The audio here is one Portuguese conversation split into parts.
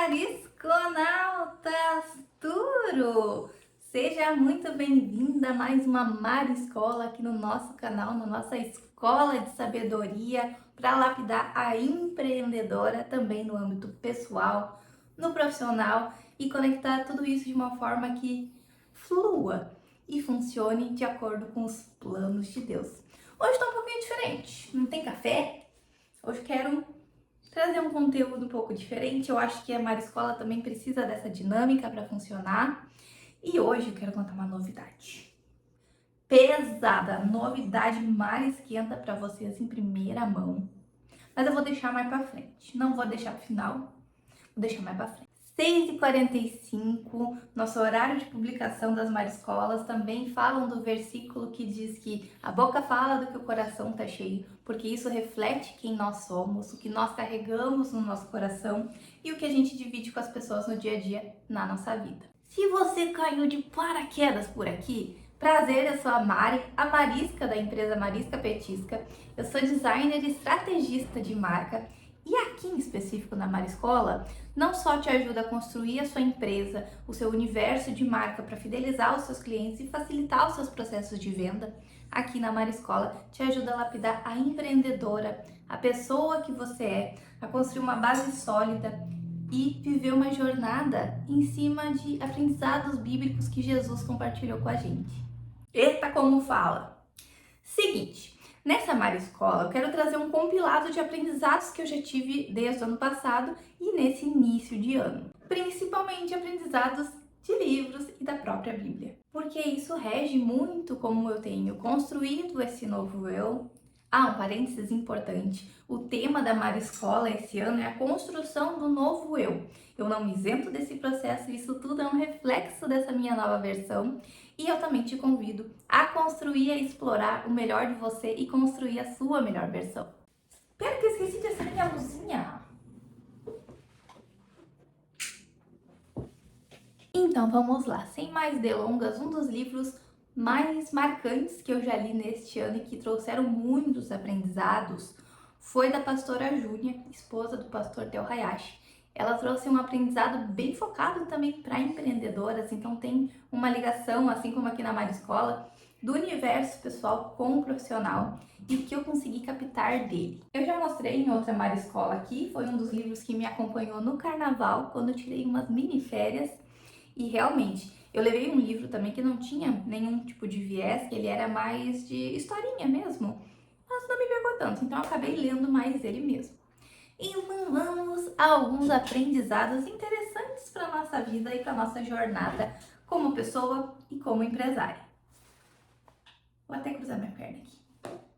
Marisconautas Turo! Seja muito bem-vinda a mais uma Mariscola aqui no nosso canal, na nossa escola de sabedoria para lapidar a empreendedora também no âmbito pessoal, no profissional e conectar tudo isso de uma forma que flua e funcione de acordo com os planos de Deus. Hoje está um pouquinho diferente, não tem café? Hoje quero trazer um conteúdo um pouco diferente. Eu acho que a Mariscola também precisa dessa dinâmica para funcionar. E hoje eu quero contar uma novidade. Pesada, novidade Mar Esquenta para vocês em primeira mão. Mas eu vou deixar mais para frente. Não vou deixar pro final, vou deixar mais para frente. 6h45, nosso horário de publicação das Mariscolas, também falam do versículo que diz que a boca fala do que o coração está cheio, porque isso reflete quem nós somos, o que nós carregamos no nosso coração e o que a gente divide com as pessoas no dia a dia na nossa vida. Se você caiu de paraquedas por aqui, prazer, eu sou a Mari, a Marisca da empresa Marisca Petisca. Eu sou designer e estrategista de marca e aqui em específico na Mariscola, não só te ajuda a construir a sua empresa, o seu universo de marca para fidelizar os seus clientes e facilitar os seus processos de venda, aqui na Mariscola te ajuda a lapidar a empreendedora, a pessoa que você é, a construir uma base sólida e viver uma jornada em cima de aprendizados bíblicos que Jesus compartilhou com a gente. Eita, como fala! Seguinte, nessa Mariscola eu quero trazer um compilado de aprendizados que eu já tive desde o ano passado e nesse início de ano. Principalmente aprendizados de livros e da própria Bíblia. Porque isso rege muito como eu tenho construído esse novo eu. Ah, um parênteses importante, o tema da Mariscola esse ano é a construção do novo eu. Eu não me isento desse processo, isso tudo é um reflexo dessa minha nova versão e eu também te convido a construir e a explorar o melhor de você e construir a sua melhor versão. Espero que eu esqueci de acender minha luzinha. Então vamos lá, sem mais delongas, um dos livros mais marcantes que eu já li neste ano e que trouxeram muitos aprendizados foi da pastora Júnia, esposa do pastor Theo Hayashi. Ela trouxe um aprendizado bem focado também para empreendedoras, então tem uma ligação, assim como aqui na Mariscola, do universo pessoal com o profissional e o que eu consegui captar dele. Eu já mostrei em outra Mariscola aqui, foi um dos livros que me acompanhou no carnaval, quando eu tirei umas mini férias. E realmente, eu levei um livro também que não tinha nenhum tipo de viés, que ele era mais de historinha mesmo, mas não me pegou tanto, então eu acabei lendo mais ele mesmo. Então vamos a alguns aprendizados interessantes para nossa vida e para nossa jornada como pessoa e como empresária. Vou até cruzar minha perna aqui.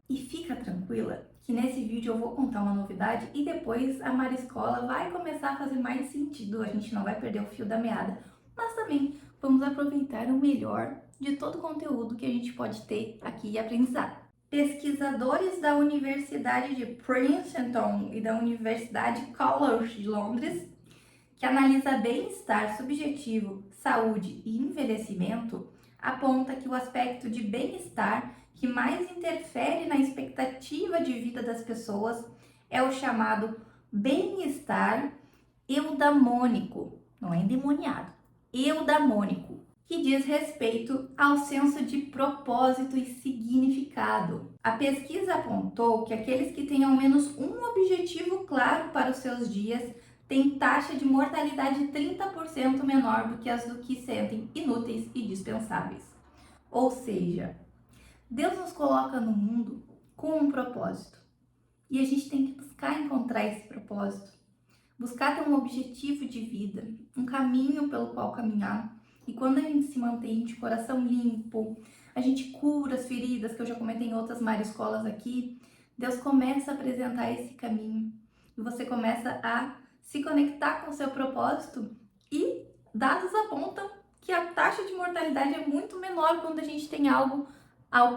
E fica tranquila que nesse vídeo eu vou contar uma novidade e depois a Mariscola vai começar a fazer mais sentido, a gente não vai perder o fio da meada, mas também vamos aproveitar o melhor de todo o conteúdo que a gente pode ter aqui e aprendizado. Pesquisadores da Universidade de Princeton e da Universidade College de Londres, que analisa bem-estar subjetivo, saúde e envelhecimento, aponta que o aspecto de bem-estar que mais interfere na expectativa de vida das pessoas é o chamado bem-estar eudamônico, não é endemoniado, eudamônico, que diz respeito ao senso de propósito e significado. A pesquisa apontou que aqueles que têm ao menos um objetivo claro para os seus dias têm taxa de mortalidade 30% menor do que as do que sentem inúteis e dispensáveis. Ou seja, Deus nos coloca no mundo com um propósito e a gente tem que buscar encontrar esse propósito. Buscar ter um objetivo de vida, um caminho pelo qual caminhar. E quando a gente se mantém de coração limpo, a gente cura as feridas, que eu já comentei em outras Mariscolas aqui, Deus começa a apresentar esse caminho. E você começa a se conectar com o seu propósito e dados apontam que a taxa de mortalidade é muito menor quando a gente tem algo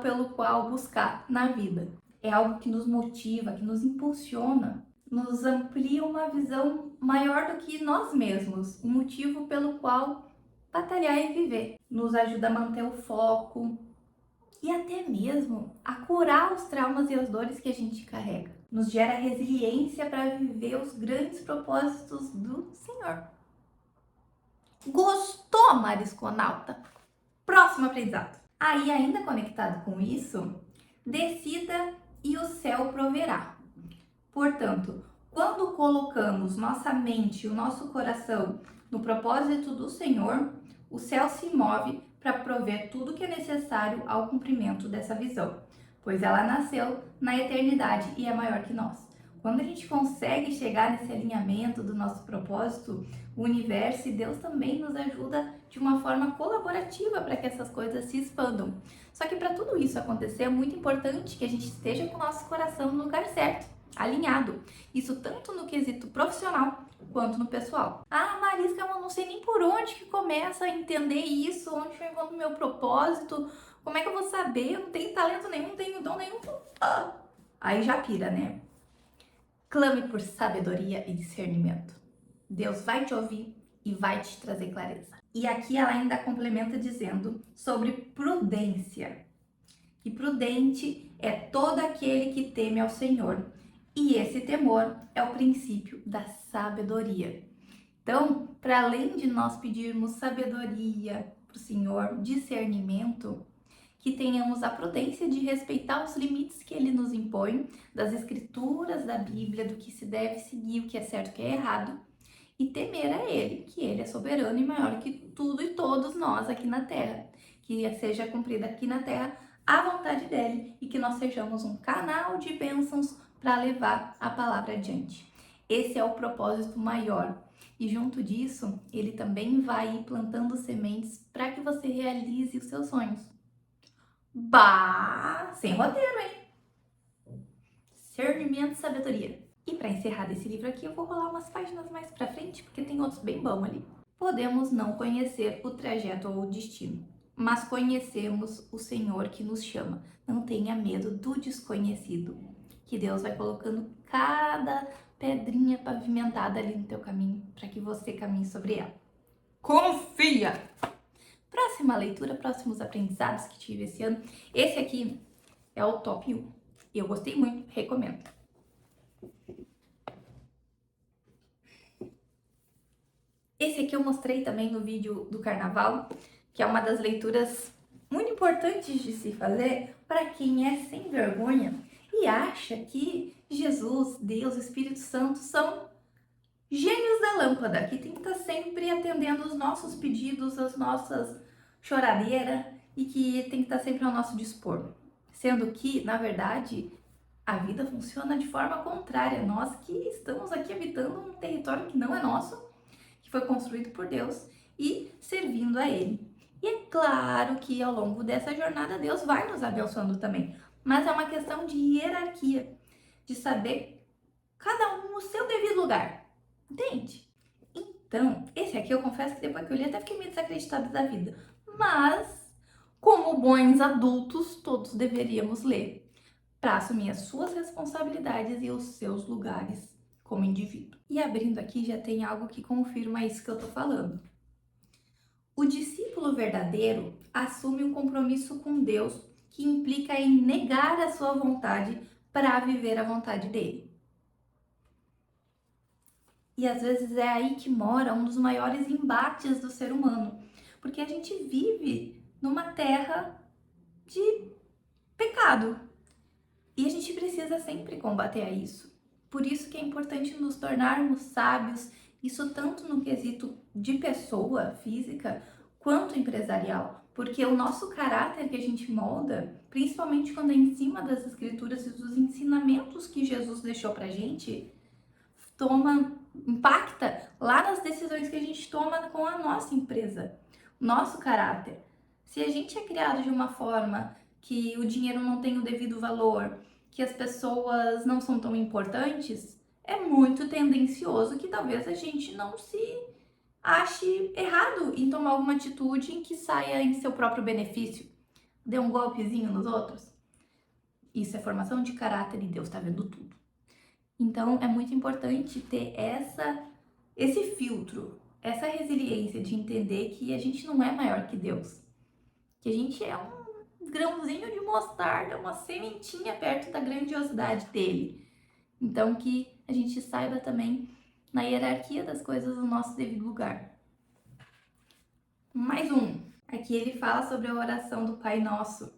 pelo qual buscar na vida. É algo que nos motiva, que nos impulsiona, nos amplia uma visão maior do que nós mesmos, um motivo pelo qual batalhar e viver. Nos ajuda a manter o foco e até mesmo a curar os traumas e as dores que a gente carrega. Nos gera resiliência para viver os grandes propósitos do Senhor. Gostou, marisconauta? Próximo aprendizado. Aí, ainda conectado com isso, decida e o céu proverá. Portanto, quando colocamos nossa mente e o nosso coração no propósito do Senhor, o céu se move para prover tudo que é necessário ao cumprimento dessa visão, pois ela nasceu na eternidade e é maior que nós. Quando a gente consegue chegar nesse alinhamento do nosso propósito, o universo e Deus também nos ajuda de uma forma colaborativa para que essas coisas se expandam. Só que para tudo isso acontecer é muito importante que a gente esteja com o nosso coração no lugar certo, alinhado. Isso tanto no quesito profissional quanto no pessoal. Ah, Marisca, eu não sei nem por onde que começa a entender isso, onde eu encontro o meu propósito, como é que eu vou saber? Eu não tenho talento nenhum, não tenho dom nenhum. Aí já pira, né? Clame por sabedoria e discernimento. Deus vai te ouvir e vai te trazer clareza. E aqui ela ainda complementa dizendo sobre prudência. E prudente é todo aquele que teme ao Senhor. E esse temor é o princípio da sabedoria. Então, para além de nós pedirmos sabedoria para o Senhor, discernimento, que tenhamos a prudência de respeitar os limites que Ele nos impõe, das escrituras da Bíblia, do que se deve seguir, o que é certo e o que é errado, e temer a Ele, que Ele é soberano e maior que tudo e todos nós aqui na Terra. Que seja cumprida aqui na Terra a vontade dEle e que nós sejamos um canal de bênçãos para levar a palavra adiante. Esse é o propósito maior. E junto disso, Ele também vai ir plantando sementes para que você realize os seus sonhos. Bah, sem roteiro, hein? Discernimento e sabedoria. E para encerrar desse livro aqui, eu vou rolar umas páginas mais para frente, porque tem outros bem bons ali. Podemos não conhecer o trajeto ou o destino, mas conhecemos o Senhor que nos chama. Não tenha medo do desconhecido, que Deus vai colocando cada pedrinha pavimentada ali no teu caminho, para que você caminhe sobre ela. Confia! Próxima leitura, próximos aprendizados que tive esse ano. Esse aqui é o top 1. Eu gostei muito, recomendo. Esse aqui eu mostrei também no vídeo do carnaval, que é uma das leituras muito importantes de se fazer para quem é sem vergonha e acha que Jesus, Deus, Espírito Santo são gênios da lâmpada, que tem que estar sempre atendendo os nossos pedidos, as nossas choradeiras e que tem que estar sempre ao nosso dispor. Sendo que, na verdade, a vida funciona de forma contrária. Nós que estamos aqui habitando um território que não é nosso, que foi construído por Deus e servindo a Ele. E é claro que ao longo dessa jornada Deus vai nos abençoando também, mas é uma questão de hierarquia, de saber cada um no seu devido lugar, entende? Então, esse aqui eu confesso que depois que eu li até fiquei meio desacreditada da vida, mas como bons adultos todos deveríamos ler para assumir as suas responsabilidades e os seus lugares como indivíduo. E abrindo aqui já tem algo que confirma isso que eu tô falando. O discípulo verdadeiro assume um compromisso com Deus que implica em negar a sua vontade para viver a vontade dele. E às vezes é aí que mora um dos maiores embates do ser humano, porque a gente vive numa terra de pecado e a gente precisa sempre combater a isso. Por isso que é importante nos tornarmos sábios, isso tanto no quesito de pessoa física quanto empresarial, porque o nosso caráter que a gente molda, principalmente quando é em cima das escrituras e dos ensinamentos que Jesus deixou pra gente, impacta lá nas decisões que a gente toma com a nossa empresa, nosso caráter. Se a gente é criado de uma forma que o dinheiro não tem o devido valor, que as pessoas não são tão importantes, é muito tendencioso que talvez a gente não se ache errado em tomar alguma atitude em que saia em seu próprio benefício, dê um golpezinho nos outros. Isso é formação de caráter e Deus está vendo tudo. Então é muito importante ter esse filtro, essa resiliência de entender que a gente não é maior que Deus, que a gente é um grãozinho de mostarda, uma sementinha perto da grandiosidade dele. Então que a gente saiba também na hierarquia das coisas no nosso devido lugar. Mais um. Aqui ele fala sobre a oração do Pai Nosso.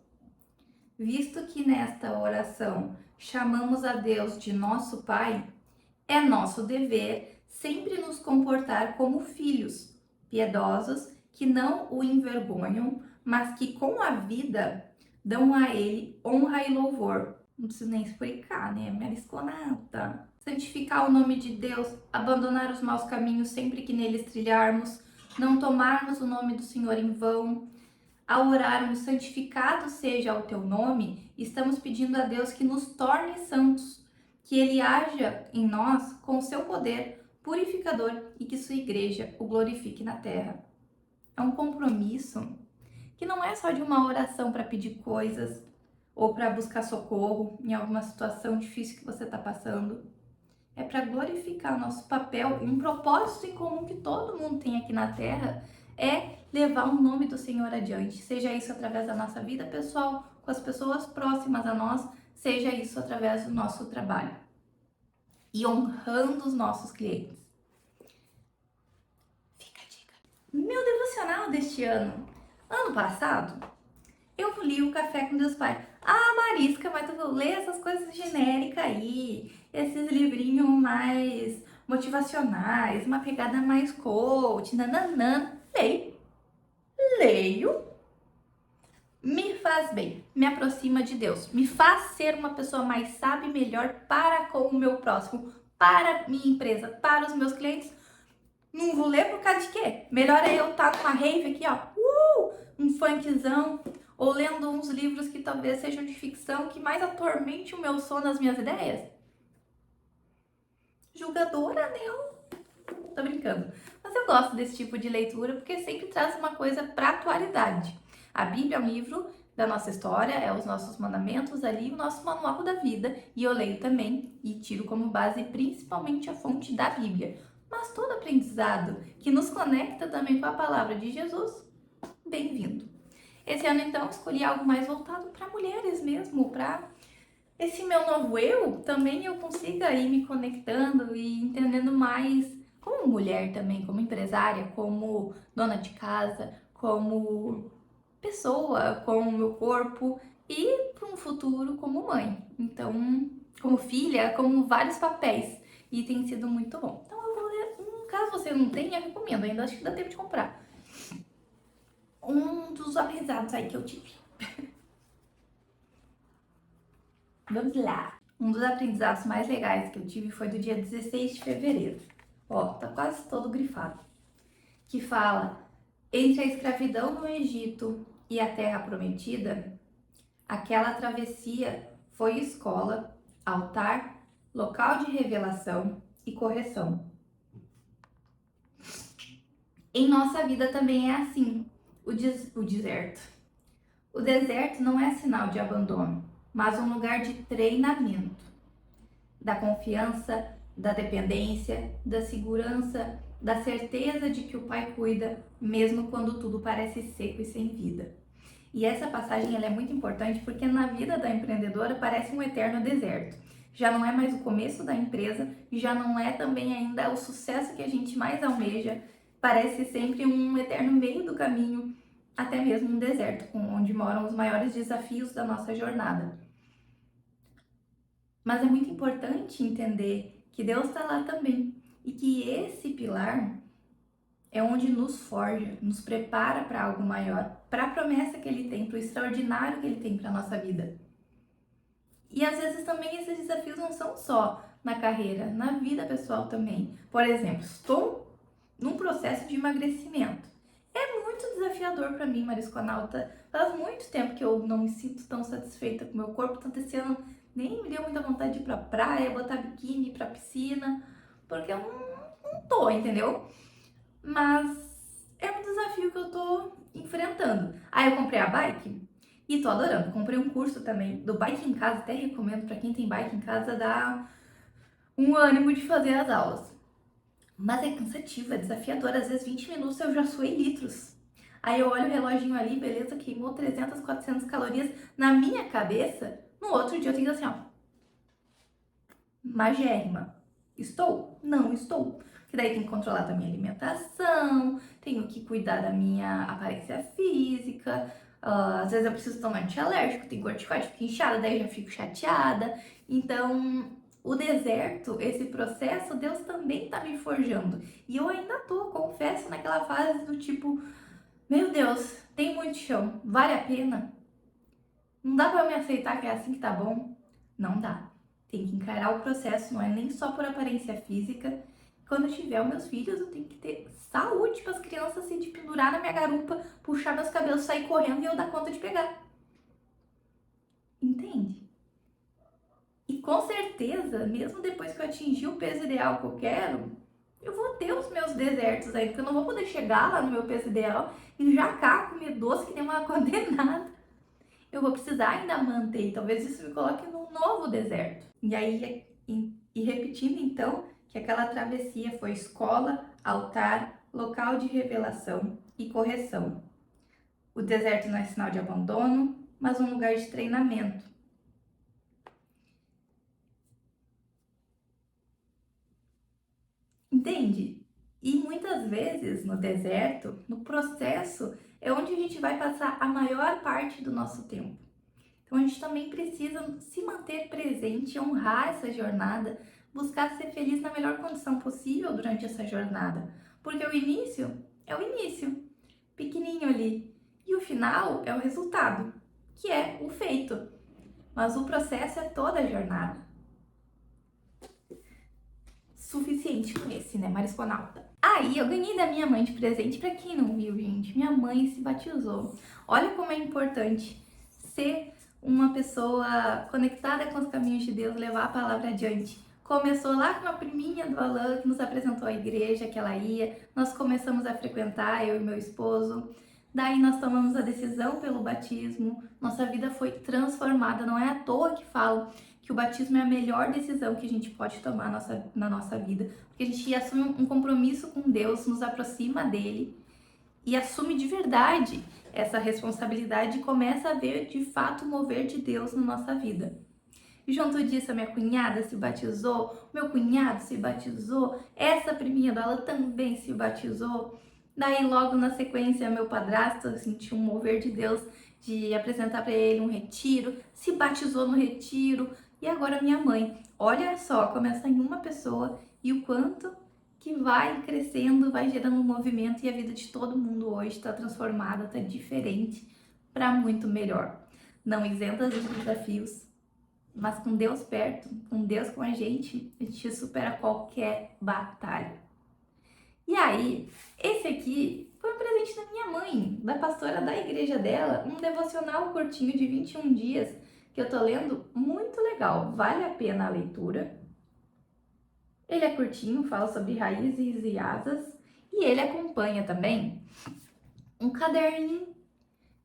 Visto que nesta oração chamamos a Deus de nosso Pai, é nosso dever sempre nos comportar como filhos, piedosos, que não o envergonham, mas que com a vida dão a ele honra e louvor. Não preciso nem explicar, né? Marisconata. Santificar o nome de Deus, abandonar os maus caminhos sempre que neles trilharmos, não tomarmos o nome do Senhor em vão. Ao orarmos, santificado seja o teu nome, estamos pedindo a Deus que nos torne santos, que Ele haja em nós com o seu poder purificador e que sua igreja o glorifique na terra. É um compromisso que não é só de uma oração para pedir coisas ou para buscar socorro em alguma situação difícil que você está passando. É para glorificar nosso papel e um propósito em comum que todo mundo tem aqui na terra é levar o nome do Senhor adiante, seja isso através da nossa vida pessoal, com as pessoas próximas a nós, seja isso através do nosso trabalho e honrando os nossos clientes. Fica a dica. Meu devocional deste ano passado, eu li o Café com Deus Pai. Ah, Marisca, mas tu lê essas coisas genéricas aí, esses livrinhos mais motivacionais, uma pegada mais coach, nananã. Leio, me faz bem, me aproxima de Deus, me faz ser uma pessoa mais sábia e melhor para com o meu próximo, para minha empresa, para os meus clientes. Não vou ler por causa de quê? Melhor é eu estar numa rave aqui, ó, um funkzão, ou lendo uns livros que talvez sejam de ficção, que mais atormente o meu sono, as minhas ideias. Julgadora, não. Tô brincando. Mas eu gosto desse tipo de leitura porque sempre traz uma coisa para a atualidade. A Bíblia é um livro da nossa história, é os nossos mandamentos ali, o nosso manual da vida. E eu leio também e tiro como base principalmente a fonte da Bíblia. Mas todo aprendizado que nos conecta também com a palavra de Jesus, bem-vindo. Esse ano, então, escolhi algo mais voltado para mulheres mesmo, para esse meu novo eu, também eu consiga ir me conectando e entendendo mais como mulher também, como empresária, como dona de casa, como pessoa, com o meu corpo e para um futuro como mãe. Então, como filha, como vários papéis. E tem sido muito bom. Então, eu vou ler, caso você não tenha, recomendo, ainda acho que dá tempo de comprar. Um dos aprendizados aí que eu tive. Vamos lá. Um dos aprendizados mais legais que eu tive foi do dia 16 de fevereiro. Ó, tá quase todo grifado. Que fala: entre a escravidão no Egito e a terra prometida, aquela travessia foi escola, altar, local de revelação e correção. Em nossa vida também é assim, o deserto. O deserto não é sinal de abandono, mas um lugar de treinamento, da confiança, da dependência, da segurança, da certeza de que o Pai cuida, mesmo quando tudo parece seco e sem vida. E essa passagem ela é muito importante porque na vida da empreendedora parece um eterno deserto. Já não é mais o começo da empresa, já não é também ainda o sucesso que a gente mais almeja, parece sempre um eterno meio do caminho, até mesmo um deserto, onde moram os maiores desafios da nossa jornada. Mas é muito importante entender que Deus está lá também e que esse pilar é onde nos forja, nos prepara para algo maior, para a promessa que Ele tem, para o extraordinário que Ele tem para a nossa vida. E às vezes também esses desafios não são só na carreira, na vida pessoal também. Por exemplo, estou num processo de emagrecimento. É muito desafiador para mim, Marisconauta. Faz muito tempo que eu não me sinto tão satisfeita com o meu corpo, tanto esse ano nem me deu muita vontade de ir pra praia, botar biquíni, ir pra piscina, porque eu não tô, entendeu? Mas é um desafio que eu tô enfrentando. Aí eu comprei a bike e tô adorando. Comprei um curso também do Bike em Casa, até recomendo pra quem tem bike em casa, dá um ânimo de fazer as aulas. Mas é cansativo, é desafiador, às vezes 20 minutos eu já suei litros. Aí eu olho o reloginho ali, beleza, queimou 300, 400 calorias. Na minha cabeça, no outro dia eu tenho assim, ó, magérrima. Estou? Não estou. que daí tem que controlar da minha alimentação, tenho que cuidar da minha aparência física, às vezes eu preciso tomar antialérgico, tem corticoide, fico inchada, daí eu já fico chateada. Então, o deserto, esse processo, Deus também tá me forjando. E eu ainda tô, confesso, naquela fase do tipo, meu Deus, tem muito chão, vale a pena? Não dá pra eu me aceitar que é assim que tá bom? Não dá. Tem que encarar o processo, não é nem só por aparência física. Quando eu tiver os meus filhos, eu tenho que ter saúde para as crianças se de pendurar na minha garupa, puxar meus cabelos, sair correndo e eu dar conta de pegar. Entende? E com certeza, mesmo depois que eu atingir o peso ideal que eu quero, eu vou ter os meus desertos aí, porque eu não vou poder chegar lá no meu peso ideal e já cá comer doce que nem uma condenada. Eu vou precisar ainda manter, e talvez isso me coloque num novo deserto. E aí, e repetindo então, que aquela travessia foi escola, altar, local de revelação e correção. O deserto não é sinal de abandono, mas um lugar de treinamento. Entende? E muitas vezes no deserto, no processo, é onde a gente vai passar a maior parte do nosso tempo. Então a gente também precisa se manter presente, honrar essa jornada, buscar ser feliz na melhor condição possível durante essa jornada. Porque o início é o início, pequenininho ali, e o final é o resultado, que é o feito. Mas o processo é toda a jornada. Suficiente com esse, né, marisconauta? Aí eu ganhei da minha mãe de presente, pra quem não viu, gente, minha mãe se batizou. Olha como é importante ser uma pessoa conectada com os caminhos de Deus, levar a palavra adiante. Começou lá com uma priminha do Alan, que nos apresentou a igreja que ela ia, nós começamos a frequentar, eu e meu esposo. Daí nós tomamos a decisão pelo batismo, nossa vida foi transformada, não é à toa que falo que o batismo é a melhor decisão que a gente pode tomar na nossa vida, porque a gente assume um compromisso com Deus, nos aproxima dele e assume de verdade essa responsabilidade e começa a ver de fato o mover de Deus na nossa vida. E junto disso, a minha cunhada se batizou, meu cunhado se batizou, essa priminha dela também se batizou. Daí, logo na sequência, meu padrasto sentiu um mover de Deus de apresentar para ele um retiro, se batizou no retiro. E agora minha mãe. Olha só, começa em uma pessoa e o quanto que vai crescendo, vai gerando um movimento e a vida de todo mundo hoje está transformada, está diferente para muito melhor. Não isentas dos desafios, mas com Deus perto, com Deus com a gente supera qualquer batalha. E aí, esse aqui foi um presente da minha mãe, da pastora da igreja dela, um devocional curtinho de 21 dias, que eu tô lendo, muito legal, vale a pena a leitura. Ele é curtinho, fala sobre raízes e asas, e ele acompanha também um caderninho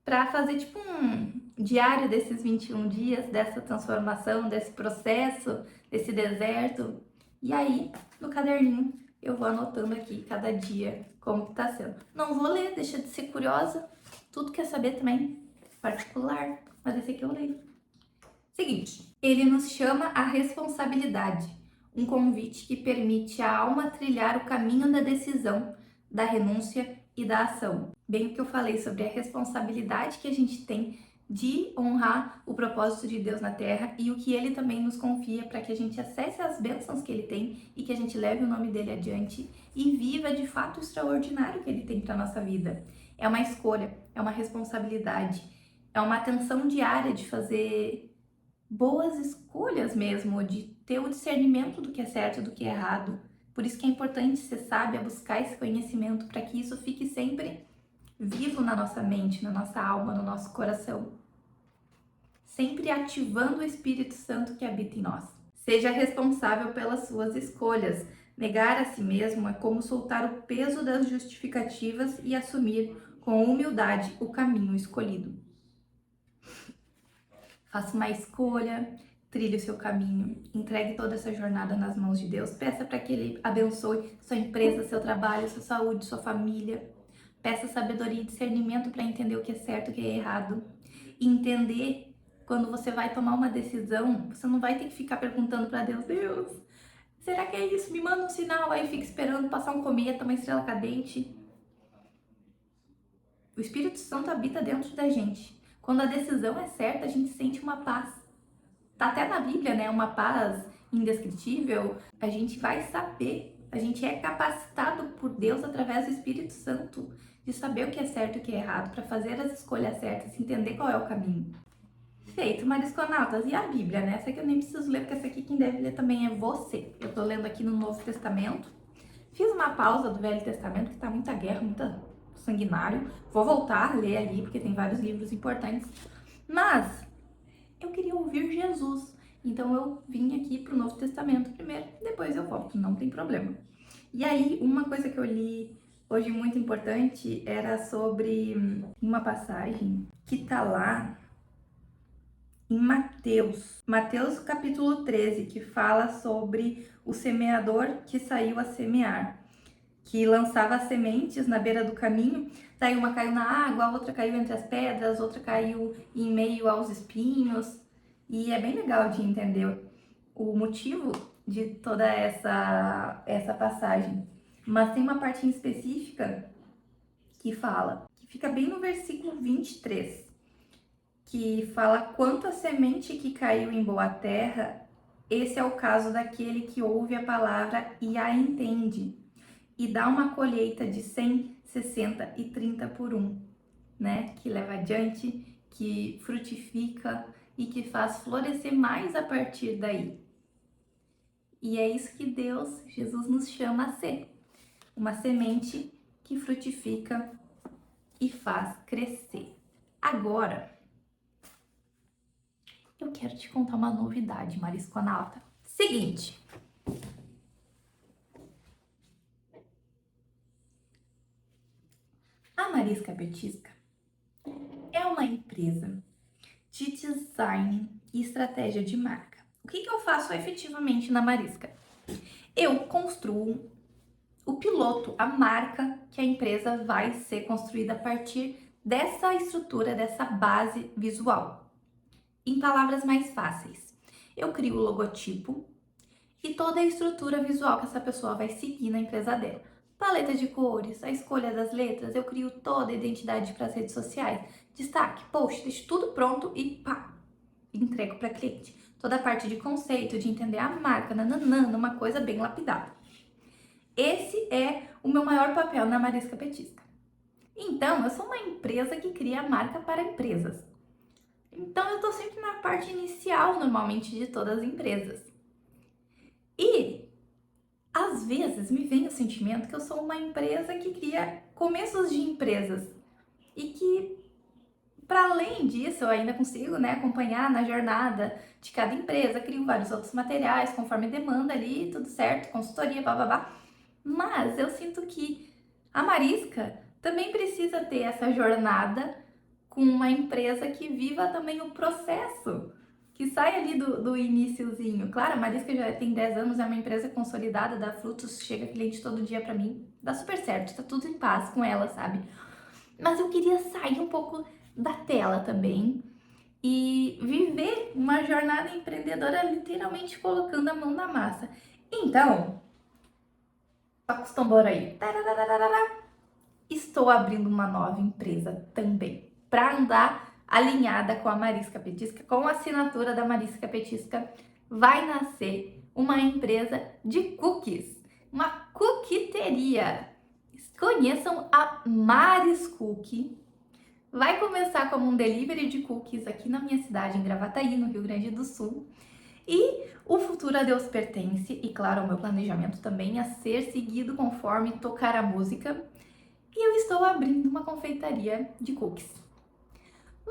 para fazer tipo um diário desses 21 dias, dessa transformação, desse processo, desse deserto. E aí, no caderninho, eu vou anotando aqui cada dia como que tá sendo. Não vou ler, deixa de ser curiosa. Tudo quer saber também, particular, mas esse aqui eu leio. Seguinte, ele nos chama à responsabilidade, um convite que permite à alma trilhar o caminho da decisão, da renúncia e da ação. Bem o que eu falei sobre a responsabilidade que a gente tem de honrar o propósito de Deus na Terra e o que Ele também nos confia para que a gente acesse as bênçãos que Ele tem e que a gente leve o nome dele adiante e viva de fato o extraordinário que Ele tem para nossa vida. É uma escolha, é uma responsabilidade, é uma atenção diária de fazer boas escolhas mesmo, de ter o discernimento do que é certo e do que é errado. Por isso que é importante ser sábia, buscar esse conhecimento para que isso fique sempre vivo na nossa mente, na nossa alma, no nosso coração. Sempre ativando o Espírito Santo que habita em nós. Seja responsável pelas suas escolhas. Negar a si mesmo é como soltar o peso das justificativas e assumir com humildade o caminho escolhido. Faça uma escolha, trilhe o seu caminho, entregue toda essa jornada nas mãos de Deus. Peça para que Ele abençoe sua empresa, seu trabalho, sua saúde, sua família. Peça sabedoria e discernimento para entender o que é certo e o que é errado. E entender quando você vai tomar uma decisão, você não vai ter que ficar perguntando para Deus, Deus, Será que é isso? Me manda um sinal, aí fica esperando passar um cometa, uma estrela cadente. O Espírito Santo habita dentro da gente. Quando a decisão é certa, a gente sente uma paz. Tá até na Bíblia, né? Uma paz indescritível. A gente vai saber, a gente é capacitado por Deus através do Espírito Santo de saber o que é certo e o que é errado, para fazer as escolhas certas, entender qual é o caminho. Feito, marisconautas, e a Bíblia, né? Essa aqui eu nem preciso ler, porque essa aqui quem deve ler também é você. Eu tô lendo aqui no Novo Testamento. Fiz uma pausa do Velho Testamento, que tá muita guerra, muita sanguinário. Vou voltar a ler ali, porque tem vários livros importantes. Mas eu queria ouvir Jesus. Então eu vim aqui pro Novo Testamento primeiro, depois eu volto, não tem problema. E aí, uma coisa que eu li hoje muito importante era sobre uma passagem que tá lá em Mateus capítulo 13, que fala sobre o semeador que saiu a semear, que lançava sementes na beira do caminho, daí uma caiu na água, a outra caiu entre as pedras, outra caiu em meio aos espinhos, e é bem legal de entender o motivo de toda essa passagem. Mas tem uma parte em específica que fala, que fica bem no versículo 23, que fala: quanto à semente que caiu em boa terra, esse é o caso daquele que ouve a palavra e a entende, e dá uma colheita de 100, 60 e 30 por um, né? Que leva adiante, que frutifica e que faz florescer mais a partir daí. E é isso que Jesus nos chama a ser. Uma semente que frutifica e faz crescer. Agora, eu quero te contar uma novidade, marisconauta. Seguinte. A Marisca Petisca é uma empresa de design e estratégia de marca. O que eu faço efetivamente na Marisca? Eu construo o piloto, a marca que a empresa vai ser construída a partir dessa estrutura, dessa base visual. Em palavras mais fáceis, eu crio o logotipo e toda a estrutura visual que essa pessoa vai seguir na empresa dela. Paleta de cores, a escolha das letras, eu crio toda a identidade para as redes sociais, destaque, post, deixo tudo pronto e pá, entrego para cliente. Toda a parte de conceito, de entender a marca, nananã, uma coisa bem lapidada. Esse é o meu maior papel na Marisca Petisca. Então, eu sou uma empresa que cria marca para empresas. Então, eu tô sempre na parte inicial, normalmente, de todas as empresas. E, às vezes, me vem o sentimento que eu sou uma empresa que cria começos de empresas. E que, para além disso, eu ainda consigo, né, acompanhar na jornada de cada empresa, crio vários outros materiais, conforme demanda ali, tudo certo, consultoria, bababá. Mas eu sinto que a Marisca também precisa ter essa jornada com uma empresa que viva também o processo, que sai ali do iniciozinho. Claro, a Marisca já tem 10 anos, é uma empresa consolidada, dá frutos, chega cliente todo dia pra mim, dá super certo, tá tudo em paz com ela, sabe? Mas eu queria sair um pouco da tela também e viver uma jornada empreendedora literalmente colocando a mão na massa. Então, toca os tambor aí. Estou abrindo uma nova empresa também, para andar alinhada com a Marisca Petisca, com a assinatura da Marisca Petisca. Vai nascer uma empresa de cookies, uma cookiteria. Conheçam a Maris Cookie. Vai começar como um delivery de cookies aqui na minha cidade, em Gravataí, no Rio Grande do Sul. E o futuro a Deus pertence, e claro, o meu planejamento também a ser seguido conforme tocar a música. E eu estou abrindo uma confeitaria de cookies.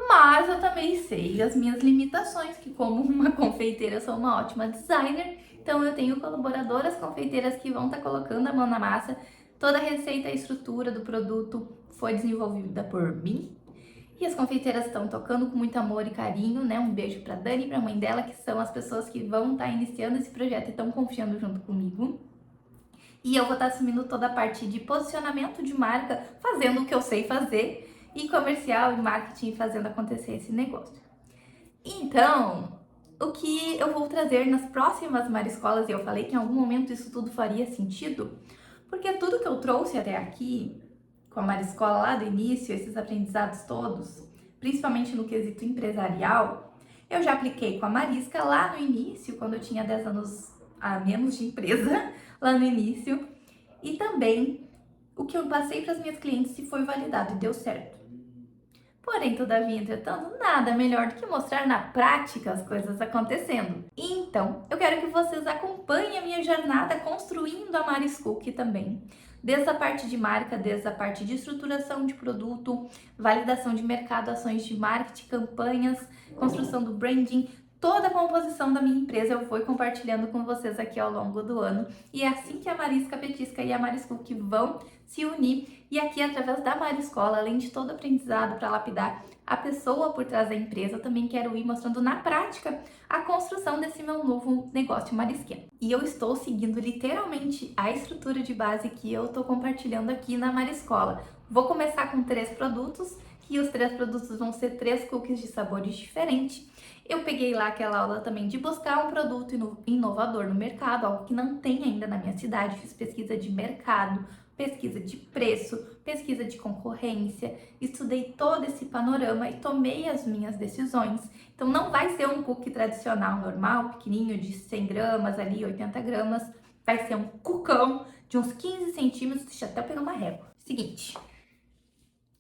Mas eu também sei as minhas limitações, que como uma confeiteira eu sou uma ótima designer, então eu tenho colaboradoras confeiteiras que vão estar colocando a mão na massa. Toda a receita e a estrutura do produto foi desenvolvida por mim. E as confeiteiras estão tocando com muito amor e carinho, né? Um beijo pra Dani e pra mãe dela, que são as pessoas que vão estar iniciando esse projeto e estão confiando junto comigo. E eu vou estar assumindo toda a parte de posicionamento de marca, fazendo o que eu sei fazer, e comercial e marketing fazendo acontecer esse negócio. Então, o que eu vou trazer nas próximas Mariscolas, e eu falei que em algum momento isso tudo faria sentido, porque tudo que eu trouxe até aqui, com a Mariscola lá do início, esses aprendizados todos, principalmente no quesito empresarial, eu já apliquei com a Marisca lá no início, quando eu tinha 10 anos a menos de empresa, lá no início, e também o que eu passei para as minhas clientes se foi validado e deu certo. Porém, todavia, entretanto, nada melhor do que mostrar na prática as coisas acontecendo. Então, eu quero que vocês acompanhem a minha jornada construindo a Maris Cook também. Desde a parte de marca, desde a parte de estruturação de produto, validação de mercado, ações de marketing, campanhas, construção do branding, toda a composição da minha empresa eu vou compartilhando com vocês aqui ao longo do ano. E é assim que a Marisca Petisca e a Maris Cook vão se unir. E aqui, através da Mariscola, além de todo aprendizado para lapidar a pessoa por trás da empresa, eu também quero ir mostrando na prática a construção desse meu novo negócio marisqueiro. E eu estou seguindo literalmente a estrutura de base que eu estou compartilhando aqui na Mariscola. Vou começar com 3 produtos, e os 3 produtos vão ser 3 cookies de sabores diferentes. Eu peguei lá aquela aula também de buscar um produto inovador no mercado, algo que não tem ainda na minha cidade. Fiz pesquisa de mercado, pesquisa de preço, pesquisa de concorrência, estudei todo esse panorama e tomei as minhas decisões. Então não vai ser um cookie tradicional normal, pequenininho, de 100 gramas ali, 80 gramas. Vai ser um cucão de uns 15 centímetros, deixa eu até pegar uma régua. Seguinte,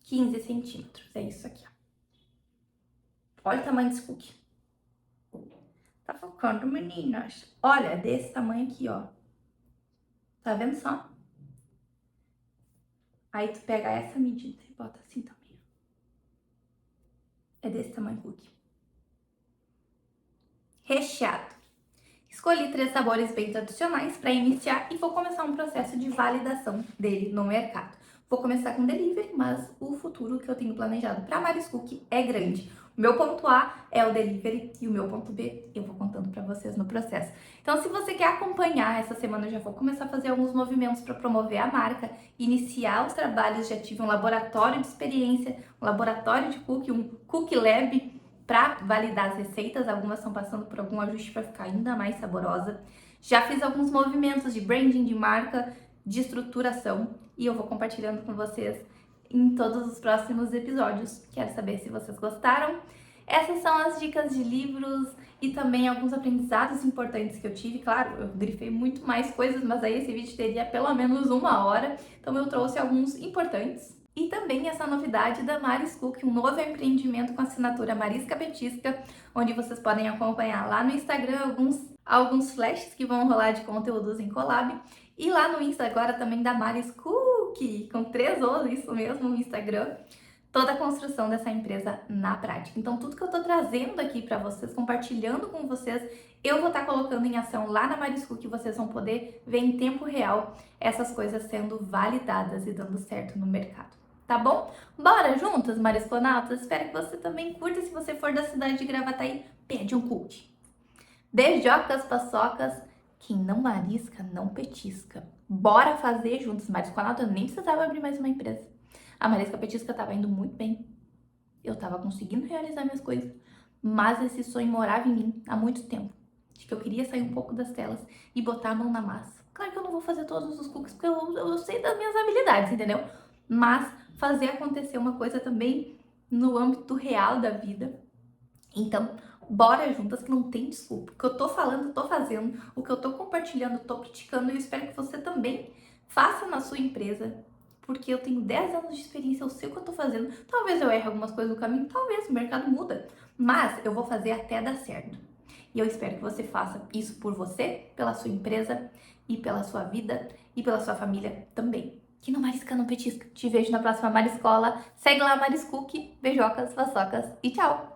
15 centímetros, é isso aqui, ó. Olha o tamanho desse cookie. Tá focando, meninas? Olha, desse tamanho aqui, ó. Tá vendo só? Aí tu pega essa medida e bota assim também. É desse tamanho cookie. Recheado. Escolhi 3 sabores bem tradicionais para iniciar e vou começar um processo de validação dele no mercado. Vou começar com delivery, mas o futuro que eu tenho planejado para Maris Cook é grande. O meu ponto A é o delivery e o meu ponto B eu vou contando para vocês no processo. Então, se você quer acompanhar, essa semana eu já vou começar a fazer alguns movimentos para promover a marca, iniciar os trabalhos, já tive um laboratório de experiência, um laboratório de cookie, um cookie lab para validar as receitas, algumas estão passando por algum ajuste para ficar ainda mais saborosa. Já fiz alguns movimentos de branding, de marca, de estruturação e eu vou compartilhando com vocês em todos os próximos episódios. Quero saber se vocês gostaram. Essas são as dicas de livros e também alguns aprendizados importantes que eu tive. Claro, eu grifei muito mais coisas, mas aí esse vídeo teria pelo menos 1 hora, então eu trouxe alguns importantes. E também essa novidade da Maris Cook, um novo empreendimento com assinatura Marisca Petisca, onde vocês podem acompanhar lá no Instagram alguns flashes que vão rolar de conteúdos em collab. E lá no Insta agora também da Maris Cook, com 3 O's, isso mesmo, no Instagram, toda a construção dessa empresa na prática. Então tudo que eu tô trazendo aqui para vocês, compartilhando com vocês, eu vou estar colocando em ação lá na Maris Cook, vocês vão poder ver em tempo real essas coisas sendo validadas e dando certo no mercado. Tá bom? Bora juntas, marisconautas? Espero que você também curta. Se você for da cidade de Gravataí, pede um cookie. Beijocas, paçocas. Quem não marisca, não petisca. Bora fazer juntos. Marisconauta, eu nem precisava abrir mais uma empresa. A Marisca Petisca tava indo muito bem. Eu tava conseguindo realizar minhas coisas. Mas esse sonho morava em mim há muito tempo. De que eu queria sair um pouco das telas e botar a mão na massa. Claro que eu não vou fazer todos os cookies, porque eu sei das minhas habilidades, entendeu? Mas fazer acontecer uma coisa também no âmbito real da vida. Então, bora juntas que não tem desculpa. O que eu tô falando, eu tô fazendo. O que eu tô compartilhando, eu tô praticando. E eu espero que você também faça na sua empresa. Porque eu tenho 10 anos de experiência, eu sei o que eu tô fazendo. Talvez eu erre algumas coisas no caminho, talvez o mercado muda. Mas eu vou fazer até dar certo. E eu espero que você faça isso por você, pela sua empresa e pela sua vida e pela sua família também. Que não marisca, não petisca. Te vejo na próxima Mariscola. Segue lá, Maris Cook. Beijocas, paçocas e tchau!